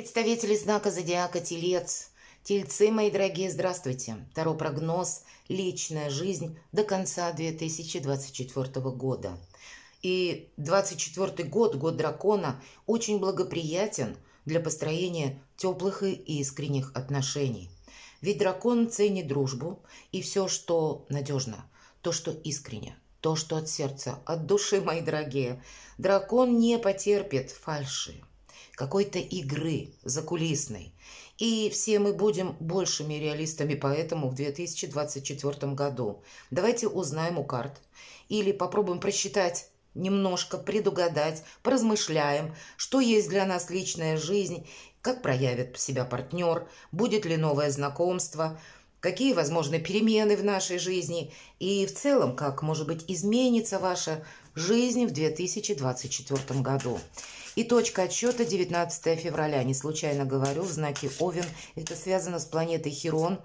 Представители знака зодиака Телец. Тельцы, мои дорогие, здравствуйте. Таро прогноз «Личная жизнь» до конца 2024 года. И 2024 год, год дракона, очень благоприятен для построения теплых и искренних отношений. Ведь дракон ценит дружбу и все, что надежно, то, что искренне, то, что от сердца, от души, мои дорогие. Дракон не потерпит фальши, какой-то игры закулисной. И все мы будем большими реалистами поэтому в 2024 году. Давайте узнаем у карт или попробуем просчитать немножко, предугадать, поразмышляем, что есть для нас личная жизнь, как проявит себя партнер, будет ли новое знакомство, какие возможны перемены в нашей жизни и в целом, как, может быть, изменится ваша жизнь в 2024 году. И точка отсчета 19 февраля. Не случайно говорю, в знаке Овен. Это связано с планетой Хирон,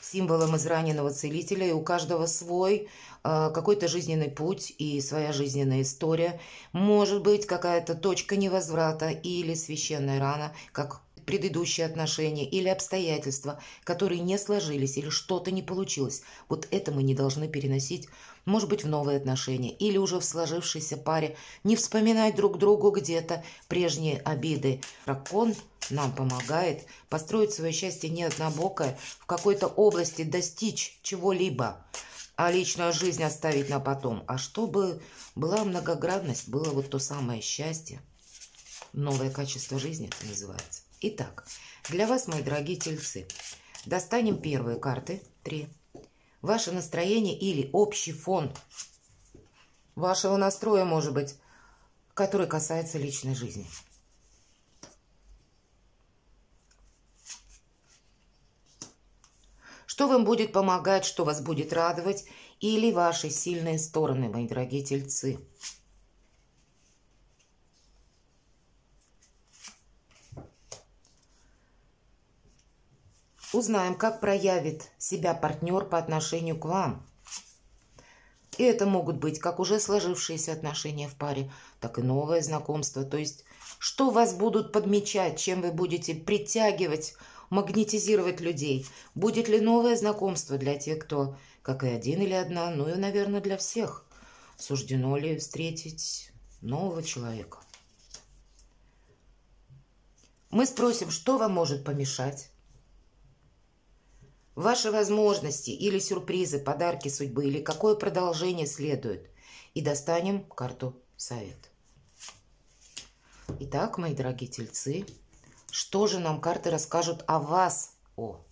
символом израненного целителя. И у каждого свой какой-то жизненный путь и своя жизненная история. Может быть, какая-то точка невозврата или священная рана, как предыдущие отношения или обстоятельства, которые не сложились или что-то не получилось. Вот это мы не должны переносить, может быть, в новые отношения или уже в сложившейся паре. Не вспоминать друг другу где-то прежние обиды. Дракон нам помогает построить свое счастье не однобокое, в какой-то области достичь чего-либо, а личную жизнь оставить на потом. А чтобы была многогранность, было вот то самое счастье, новое качество жизни это называется. Итак, для вас, мои дорогие тельцы, достанем первые карты, 3. Ваше настроение или общий фон вашего настроя, может быть, который касается личной жизни. Что вам будет помогать, что вас будет радовать, или ваши сильные стороны, мои дорогие тельцы. Узнаем, как проявит себя партнер по отношению к вам. И это могут быть как уже сложившиеся отношения в паре, так и новое знакомство. То есть, что вас будут подмечать, чем вы будете притягивать, магнетизировать людей. Будет ли новое знакомство для тех, кто, как и один или одна, ну и, наверное, для всех. Суждено ли встретить нового человека? Мы спросим, что вам может помешать. Ваши возможности или сюрпризы, подарки судьбы, или какое продолжение следует. И достанем карту совет. Итак, мои дорогие тельцы, что же нам карты расскажут о вас? Ну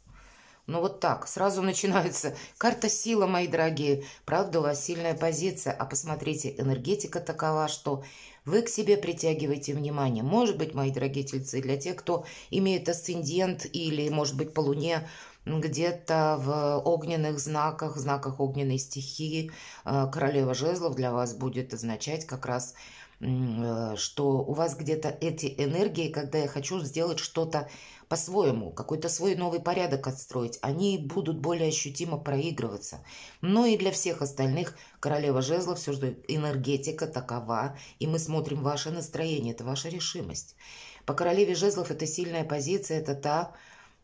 вот так, сразу начинается карта сила, мои дорогие. Правда, у вас сильная позиция, а посмотрите, энергетика такова, что вы к себе притягиваете внимание. Может быть, мои дорогие тельцы, для тех, кто имеет асцендент или, может быть, по луне, где-то в огненных знаках, знаках огненной стихии, королева жезлов для вас будет означать как раз, что у вас где-то эти энергии, когда я хочу сделать что-то по-своему, какой-то свой новый порядок отстроить, они будут более ощутимо проигрываться. Но и для всех остальных королева жезлов все же энергетика такова, и мы смотрим ваше настроение, это ваша решимость. По королеве жезлов это сильная позиция, это та,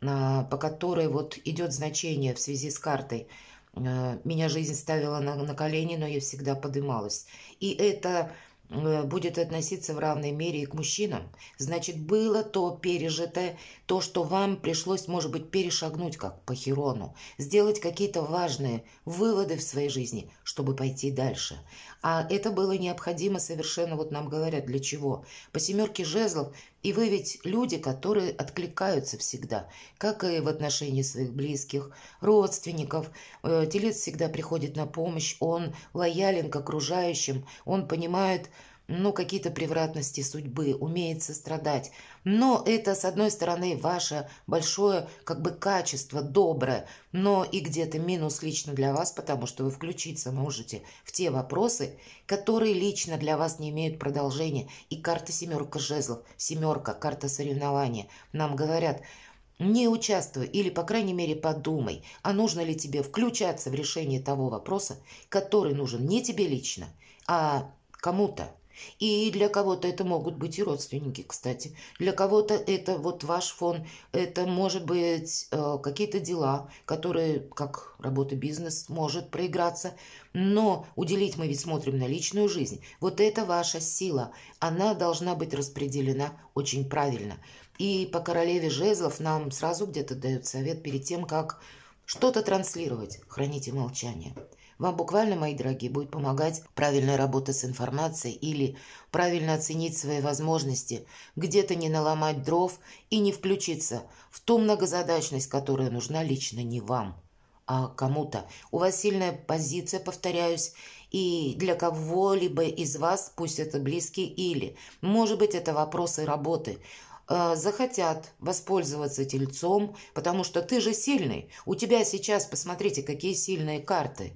по которой вот идет значение в связи с картой. Меня жизнь ставила на колени, но я всегда подымалась. И это будет относиться в равной мере и к мужчинам. Значит, было то пережитое, то, что вам пришлось, может быть, перешагнуть, как по Хирону, сделать какие-то важные выводы в своей жизни, чтобы пойти дальше. А это было необходимо совершенно, вот нам говорят, для чего? По семерке жезлов, и вы ведь люди, которые откликаются всегда, как и в отношении своих близких, родственников. Телец всегда приходит на помощь, он лоялен к окружающим, он понимает, какие-то превратности судьбы, умеет сострадать. Но это, с одной стороны, ваше большое, качество, доброе, но и где-то минус лично для вас, потому что вы включиться можете в те вопросы, которые лично для вас не имеют продолжения. И карта семерка жезлов, семерка, карта соревнования, нам говорят, не участвуй или, по крайней мере, подумай, а нужно ли тебе включаться в решение того вопроса, который нужен не тебе лично, а кому-то. И для кого-то это могут быть и родственники, кстати. Для кого-то это вот ваш фон, это может быть какие-то дела, которые, как работа, бизнес, может проиграться. Но уделить мы ведь смотрим на личную жизнь. Вот это ваша сила. Она должна быть распределена очень правильно. И по королеве жезлов нам сразу где-то дают совет перед тем, как что-то транслировать. Храните молчание. Вам буквально, мои дорогие, будет помогать правильная работа с информацией или правильно оценить свои возможности, где-то не наломать дров и не включиться в ту многозадачность, которая нужна лично не вам, а кому-то. У вас сильная позиция, повторяюсь, и для кого-либо из вас, пусть это близкие или, может быть, это вопросы работы, захотят воспользоваться тельцом, потому что ты же сильный. У тебя сейчас, посмотрите, какие сильные карты.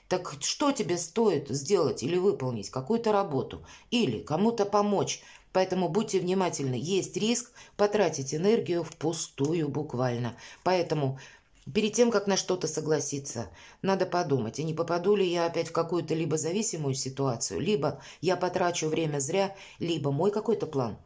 Так что тебе стоит сделать или выполнить какую-то работу, или кому-то помочь? Поэтому будьте внимательны. Есть риск потратить энергию впустую буквально. Поэтому перед тем, как на что-то согласиться, надо подумать, а не попаду ли я опять в какую-то либо зависимую ситуацию, либо я потрачу время зря, либо мой какой-то план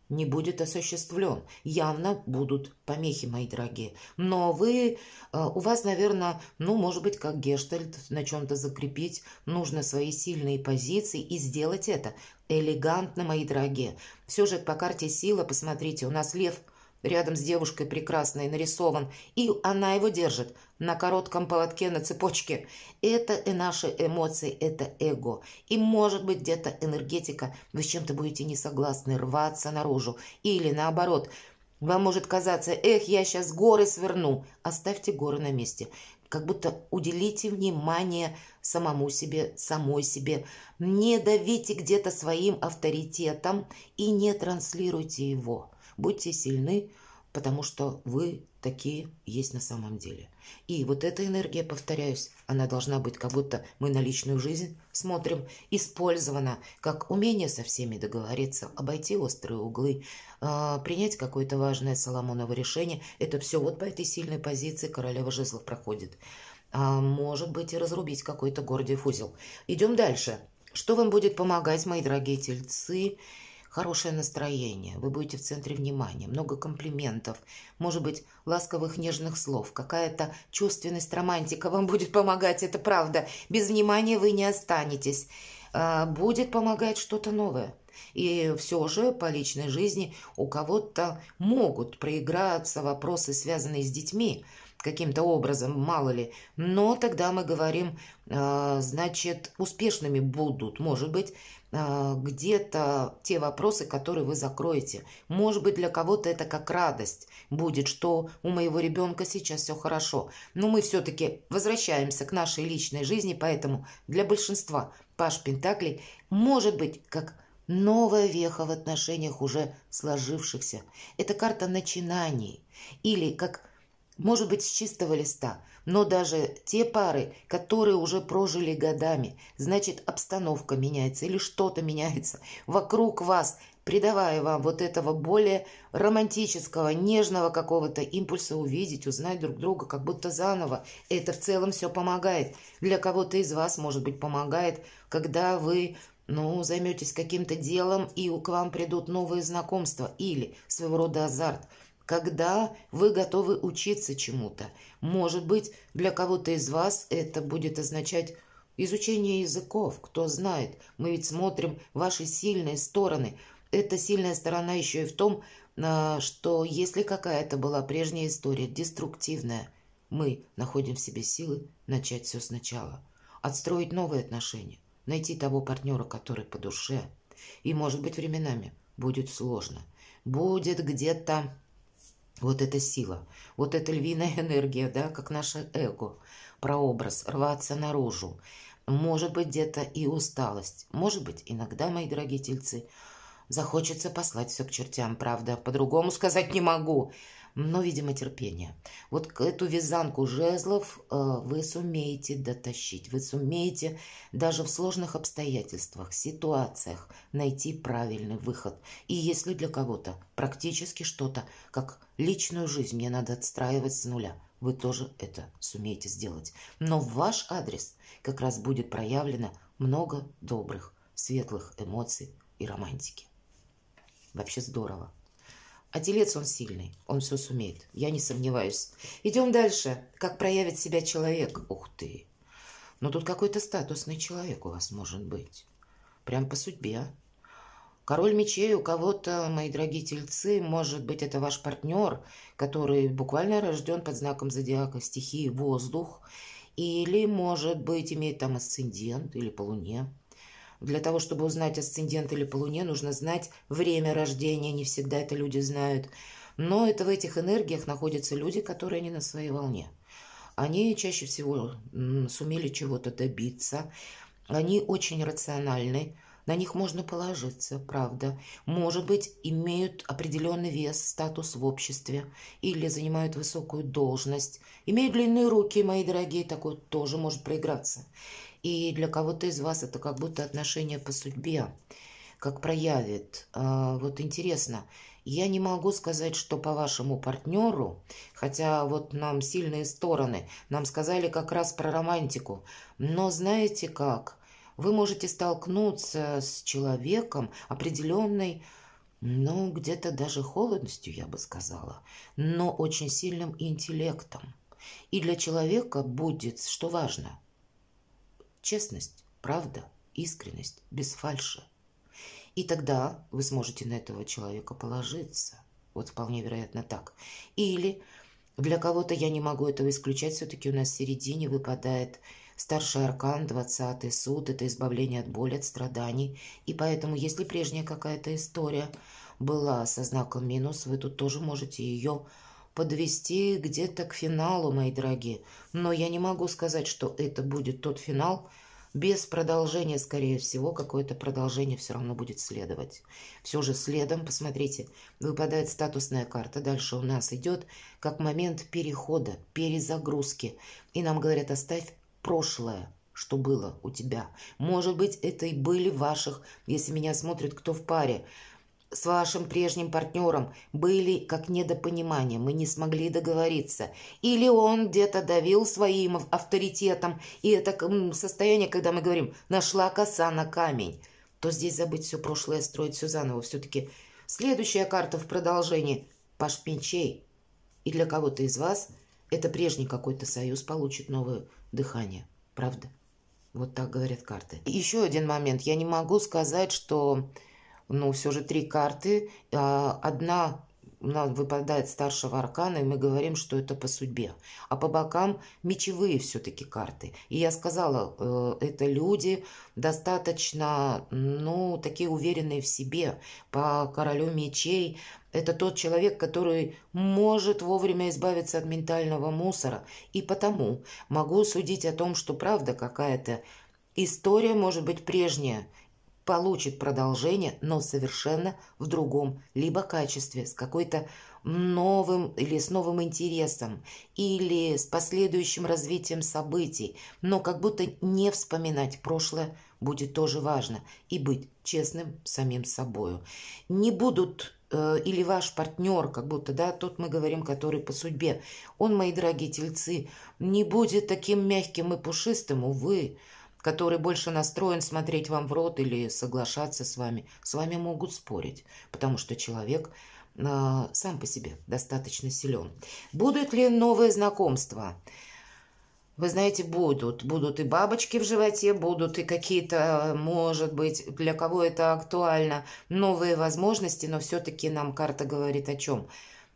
не будет осуществлен. Явно будут помехи, мои дорогие. Но у вас, наверное, может быть, как гештальт, на чем-то закрепить нужно свои сильные позиции и сделать это элегантно, мои дорогие. Все же по карте сила, посмотрите, у нас лев рядом с девушкой прекрасной нарисован, и она его держит на коротком поводке, на цепочке. Это и наши эмоции, это эго. И может быть где-то энергетика, вы с чем-то будете не согласны, рваться наружу. Или наоборот, вам может казаться, я сейчас горы сверну. Оставьте горы на месте. Как будто уделите внимание самому себе, самой себе. Не давите где-то своим авторитетом и не транслируйте его. Будьте сильны, потому что вы такие есть на самом деле. И вот эта энергия, повторяюсь, она должна быть, как будто мы на личную жизнь смотрим, использована как умение со всеми договориться, обойти острые углы, принять какое-то важное Соломоново решение. Это все вот по этой сильной позиции королева жезлов проходит. Может быть, и разрубить какой-то Гордиев узел. Идем дальше. Что вам будет помогать, мои дорогие тельцы? Хорошее настроение, вы будете в центре внимания, много комплиментов, может быть, ласковых нежных слов, какая-то чувственность, романтика вам будет помогать, это правда. Без внимания вы не останетесь. Будет помогать что-то новое. И все же по личной жизни у кого-то могут проиграться вопросы, связанные с детьми, каким-то образом, мало ли. Но тогда мы говорим, значит, успешными будут, может быть, где-то те вопросы, которые вы закроете. Может быть, для кого-то это как радость будет, что у моего ребенка сейчас все хорошо. Но мы все-таки возвращаемся к нашей личной жизни, поэтому для большинства Паж Пентаклей может быть как новая веха в отношениях уже сложившихся. Это карта начинаний или как, может быть, с чистого листа. Но даже те пары, которые уже прожили годами, значит, обстановка меняется или что-то меняется вокруг вас, придавая вам вот этого более романтического, нежного какого-то импульса увидеть, узнать друг друга, как будто заново. Это в целом все помогает. Для кого-то из вас, может быть, помогает, когда вы займетесь каким-то делом, и к вам придут новые знакомства или своего рода азарт, когда вы готовы учиться чему-то. Может быть, для кого-то из вас это будет означать изучение языков. Кто знает, мы ведь смотрим ваши сильные стороны. Эта сильная сторона еще и в том, что если какая-то была прежняя история, деструктивная, мы находим в себе силы начать все сначала. Отстроить новые отношения, найти того партнера, который по душе. И, может быть, временами будет сложно. Будет где-то вот эта сила, вот эта львиная энергия, да, как наше эго, прообраз, рваться наружу. Может быть, где-то и усталость. Может быть, иногда, мои дорогие тельцы, захочется послать все к чертям, правда, по-другому сказать не могу. Но, видимо, терпение. Вот эту вязанку жезлов вы сумеете дотащить. Вы сумеете даже в сложных обстоятельствах, ситуациях найти правильный выход. И если для кого-то практически что-то, как личную жизнь мне надо отстраивать с нуля, вы тоже это сумеете сделать. Но в ваш адрес как раз будет проявлено много добрых, светлых эмоций, и романтики. Вообще здорово. А телец он сильный, он все сумеет, я не сомневаюсь. Идем дальше. Как проявит себя человек? Ух ты! Ну тут какой-то статусный человек у вас может быть. Прям по судьбе. Король мечей у кого-то, мои дорогие тельцы, может быть, это ваш партнер, который буквально рожден под знаком зодиака стихии воздух, или, может быть, имеет там асцендент или по луне. Для того, чтобы узнать асцендент или по луне, нужно знать время рождения, не всегда это люди знают. Но это в этих энергиях находятся люди, которые не на своей волне. Они чаще всего сумели чего-то добиться, они очень рациональны, на них можно положиться, правда. Может быть, имеют определенный вес, статус в обществе или занимают высокую должность. Имеют длинные руки, мои дорогие, такое тоже может проиграться. И для кого-то из вас это как будто отношения по судьбе, как проявит. Вот интересно, я не могу сказать, что по вашему партнеру, хотя вот нам сильные стороны, нам сказали как раз про романтику, но знаете как? Вы можете столкнуться с человеком определенной, ну, где-то даже холодностью, я бы сказала, но очень сильным интеллектом. И для человека будет, что важно, честность, правда, искренность, без фальши. И тогда вы сможете на этого человека положиться. Вот вполне вероятно так. Или для кого-то, я не могу этого исключать, все-таки у нас в середине выпадает старший аркан, 20-й суд, это избавление от боли, от страданий. И поэтому, если прежняя какая-то история была со знаком минус, вы тут тоже можете ее подвести где-то к финалу, мои дорогие. Но я не могу сказать, что это будет тот финал. Без продолжения, скорее всего, какое-то продолжение все равно будет следовать. Все же следом, посмотрите, выпадает статусная карта. Дальше у нас идет как момент перехода, перезагрузки. И нам говорят, оставь прошлое, что было у тебя. Может быть, это и были ваших, если меня смотрит кто в паре, с вашим прежним партнером были как недопонимания, мы не смогли договориться. Или он где-то давил своим авторитетом, и это состояние, когда мы говорим «нашла коса на камень», то здесь забыть все прошлое, строить все заново. Все-таки следующая карта в продолжении – паж мечей. И для кого-то из вас это прежний какой-то союз получит новое дыхание. Правда? Вот так говорят карты. И еще один момент. Я не могу сказать, что... Ну, все же 3 карты. Одна у нас выпадает старшего аркана, и мы говорим, что это по судьбе. А по бокам мечевые все-таки карты. И я сказала, это люди достаточно, ну, такие уверенные в себе. По королю мечей это тот человек, который может вовремя избавиться от ментального мусора. И потому могу судить о том, что правда какая-то история может быть прежняя, получит продолжение, но совершенно в другом либо качестве, с какой-то новым или с новым интересом, или с последующим развитием событий. Но как будто не вспоминать прошлое будет тоже важно. И быть честным самим собою. Не будут или ваш партнер, как будто, да, тут мы говорим, который по судьбе, он, мои дорогие тельцы, не будет таким мягким и пушистым, увы, который больше настроен смотреть вам в рот или соглашаться с вами могут спорить, потому что человек сам по себе достаточно силен. Будут ли новые знакомства? Вы знаете, будут. Будут и бабочки в животе, будут и какие-то, может быть, для кого это актуально, новые возможности, но все-таки нам карта говорит о чем?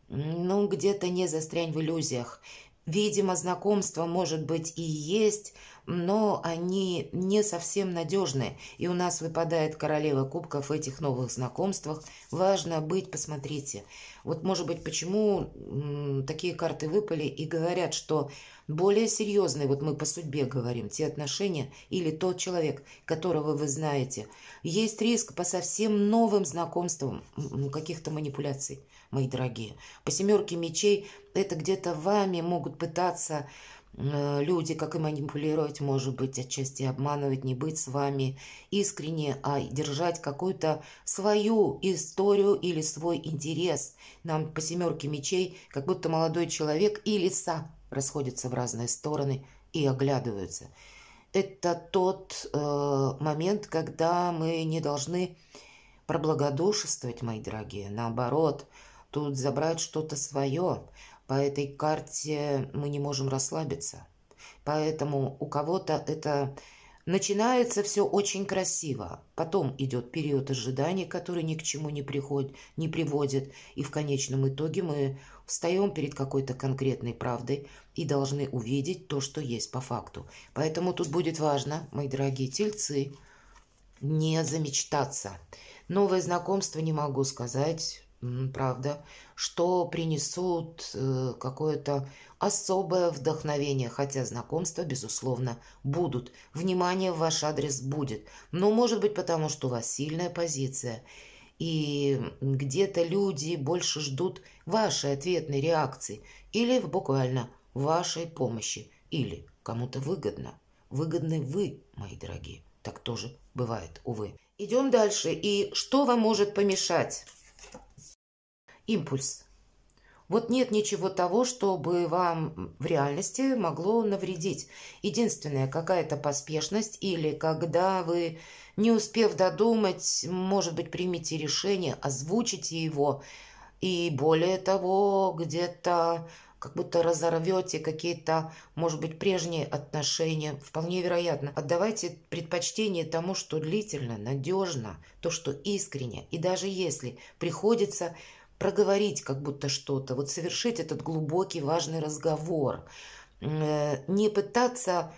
Ну, где-то не застрянь в иллюзиях. Видимо, знакомства, может быть, и есть, но они не совсем надежные. И у нас выпадает королева кубков в этих новых знакомствах. Важно быть, посмотрите. Вот, может быть, почему такие карты выпали и говорят, что более серьезные, вот мы по судьбе говорим, те отношения или тот человек, которого вы знаете, есть риск по совсем новым знакомствам, каких-то манипуляций, мои дорогие. По 7 мечей это где-то вами могут пытаться люди, как и манипулировать, может быть, отчасти обманывать, не быть с вами искренне, а держать какую-то свою историю или свой интерес. Нам по 7 мечей, как будто молодой человек и лиса расходятся в разные стороны и оглядываются. Это тот момент, когда мы не должны проблагодушествовать, мои дорогие. Наоборот, тут забрать что-то свое. По этой карте мы не можем расслабиться. Поэтому у кого-то это начинается все очень красиво. Потом идет период ожидания, который ни к чему не приводит. И в конечном итоге мы встаем перед какой-то конкретной правдой и должны увидеть то, что есть по факту. Поэтому тут будет важно, мои дорогие тельцы, не замечтаться. Новое знакомство не могу сказать, правда, что принесут какое-то особое вдохновение, хотя знакомства, безусловно, будут. Внимание в ваш адрес будет. Но, может быть, потому что у вас сильная позиция, и где-то люди больше ждут вашей ответной реакции или буквально вашей помощи, или кому-то выгодно. Выгодны вы, мои дорогие. Так тоже бывает, увы. Идем дальше. И что вам может помешать? Импульс. Вот нет ничего того, чтобы вам в реальности могло навредить. Единственное, какая-то поспешность или когда вы, не успев додумать, может быть, примите решение, озвучите его, и более того, где-то как будто разорвете какие-то, может быть, прежние отношения. Вполне вероятно. Отдавайте предпочтение тому, что длительно, надежно, то, что искренне. И даже если приходится проговорить как будто что-то, вот совершить этот глубокий, важный разговор, не пытаться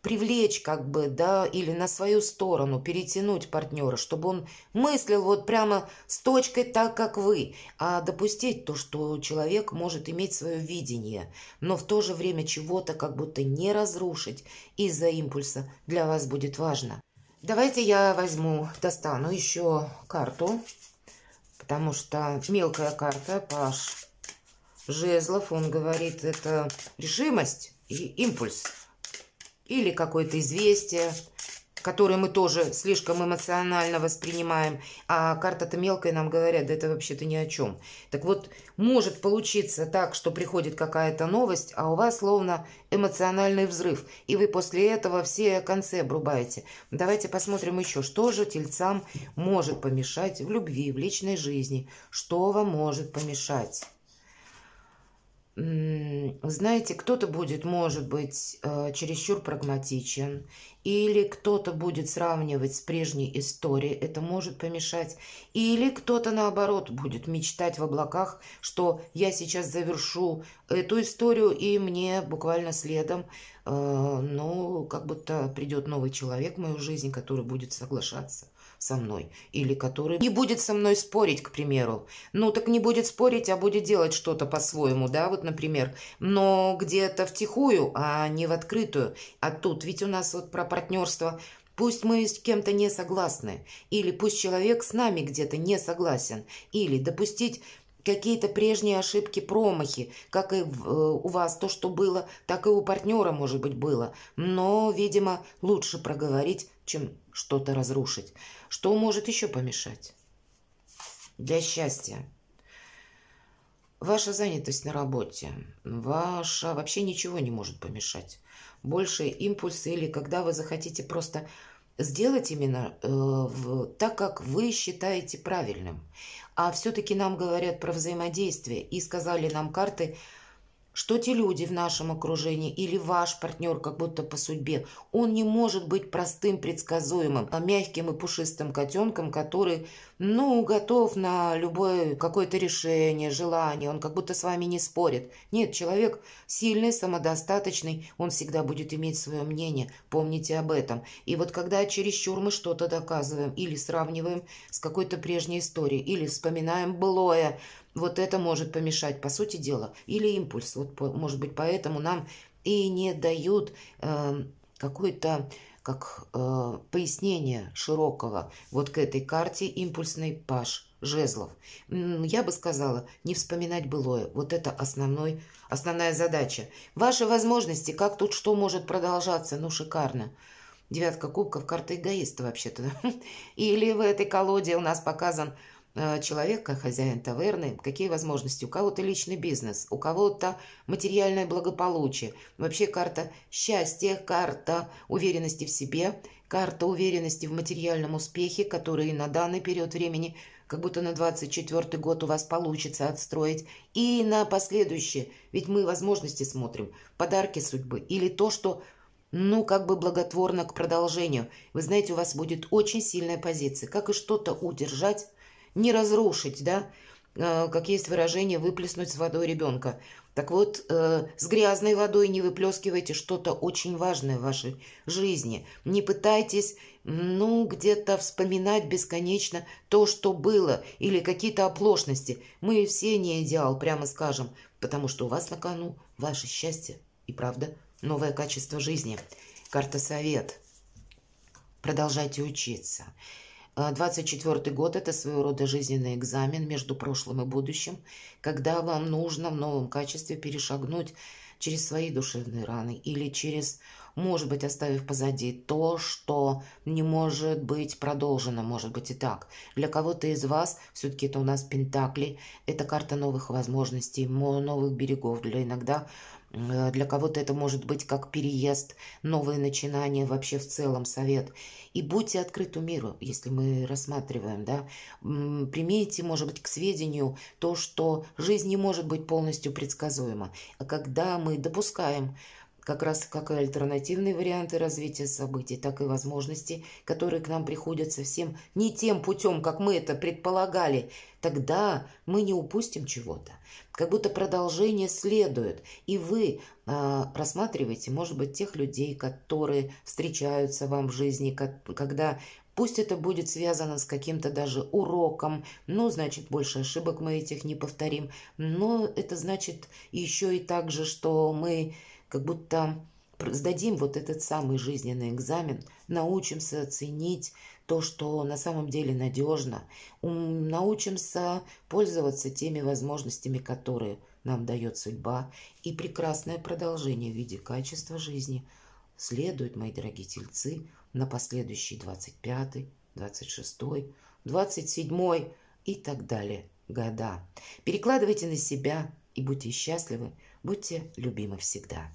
привлечь как бы, да, или на свою сторону перетянуть партнера, чтобы он мыслил вот прямо с точкой так, как вы, а допустить то, что человек может иметь свое видение, но в то же время чего-то как будто не разрушить из-за импульса для вас будет важно. Давайте я достану еще карту, потому что мелкая карта, паж жезлов, он говорит, это решимость и импульс. Или какое-то известие, которое мы тоже слишком эмоционально воспринимаем. А карта-то мелкая, нам говорят, да это вообще-то ни о чем. Так вот, может получиться так, что приходит какая-то новость, а у вас словно эмоциональный взрыв. И вы после этого все концы обрубаете. Давайте посмотрим еще, что же тельцам может помешать в любви, в личной жизни. Что вам может помешать? Знаете, кто-то будет, может быть, чересчур прагматичен, или кто-то будет сравнивать с прежней историей, это может помешать, или кто-то, наоборот, будет мечтать в облаках, что я сейчас завершу эту историю, и мне буквально следом, ну, как будто придет новый человек в мою жизнь, который будет соглашаться со мной, или который не будет со мной спорить, к примеру. Ну, так не будет спорить, а будет делать что-то по-своему, да, вот, например, но где-то втихую, а не в открытую. А тут ведь у нас вот про партнерство. Пусть мы с кем-то не согласны, или пусть человек с нами где-то не согласен, или допустить какие-то прежние ошибки, промахи, как и у вас то, что было, так и у партнера, может быть, было. Но, видимо, лучше проговорить, чем что-то разрушить. Что может еще помешать для счастья? Ваша занятость на работе. Ваша вообще ничего не может помешать. Больше импульсы или когда вы захотите просто сделать именно так, как вы считаете правильным. А все-таки нам говорят про взаимодействие и сказали нам карты, что те люди в нашем окружении или ваш партнер как будто по судьбе, он не может быть простым, предсказуемым, а мягким и пушистым котенком, который, ну, готов на любое какое-то решение, желание, он как будто с вами не спорит. Нет, человек сильный, самодостаточный, он всегда будет иметь свое мнение, помните об этом. И вот когда чересчур мы что-то доказываем или сравниваем с какой-то прежней историей, или вспоминаем былое, вот это может помешать, по сути дела, или импульс. Вот, может быть, поэтому нам и не дают какое-то пояснение широкого вот к этой карте импульсный паж жезлов. Я бы сказала, не вспоминать былое. Вот это основная задача. Ваши возможности, как тут что может продолжаться, ну шикарно. Девятка кубков, карта эгоиста вообще-то. Или в этой колоде у нас показан человек, как хозяин таверны, какие возможности. У кого-то личный бизнес, у кого-то материальное благополучие. Вообще карта счастья, карта уверенности в себе, карта уверенности в материальном успехе, который на данный период времени, как будто на 24-й год у вас получится отстроить. И на последующие. Ведь мы возможности смотрим, подарки судьбы или то, что как бы благотворно к продолжению. Вы знаете, у вас будет очень сильная позиция. Как и что-то удержать, не разрушить, да? Как есть выражение, выплеснуть с водой ребенка. Так вот, с грязной водой не выплескивайте что-то очень важное в вашей жизни. Не пытайтесь, где-то вспоминать бесконечно то, что было, или какие-то оплошности. Мы все не идеал, прямо скажем, потому что у вас на кону ваше счастье и, правда, новое качество жизни. Карта совет. Продолжайте учиться. 24-й год – это своего рода жизненный экзамен между прошлым и будущим, когда вам нужно в новом качестве перешагнуть через свои душевные раны или через, может быть, оставив позади то, что не может быть продолжено, может быть и так. Для кого-то из вас, все-таки это у нас пентакли, это карта новых возможностей, новых берегов. Для кого-то это может быть как переезд, новые начинания, вообще в целом совет. И будьте открыты миру, если мы рассматриваем, да. Примите, может быть, к сведению то, что жизнь не может быть полностью предсказуема. А когда мы допускаем как раз как и альтернативные варианты развития событий, так и возможности, которые к нам приходят совсем не тем путем, как мы это предполагали, тогда мы не упустим чего-то. Как будто продолжение следует. И вы рассматриваете, может быть, тех людей, которые встречаются вам в жизни, когда пусть это будет связано с каким-то даже уроком, значит, больше ошибок мы этих не повторим, но это значит еще и так же, что мы как будто сдадим вот этот самый жизненный экзамен, научимся оценить то, что на самом деле надежно, научимся пользоваться теми возможностями, которые нам дает судьба, и прекрасное продолжение в виде качества жизни следует, мои дорогие тельцы, на последующий 25-й, 26-й, 27-й и так далее года. Перекладывайте на себя и будьте счастливы, будьте любимы всегда.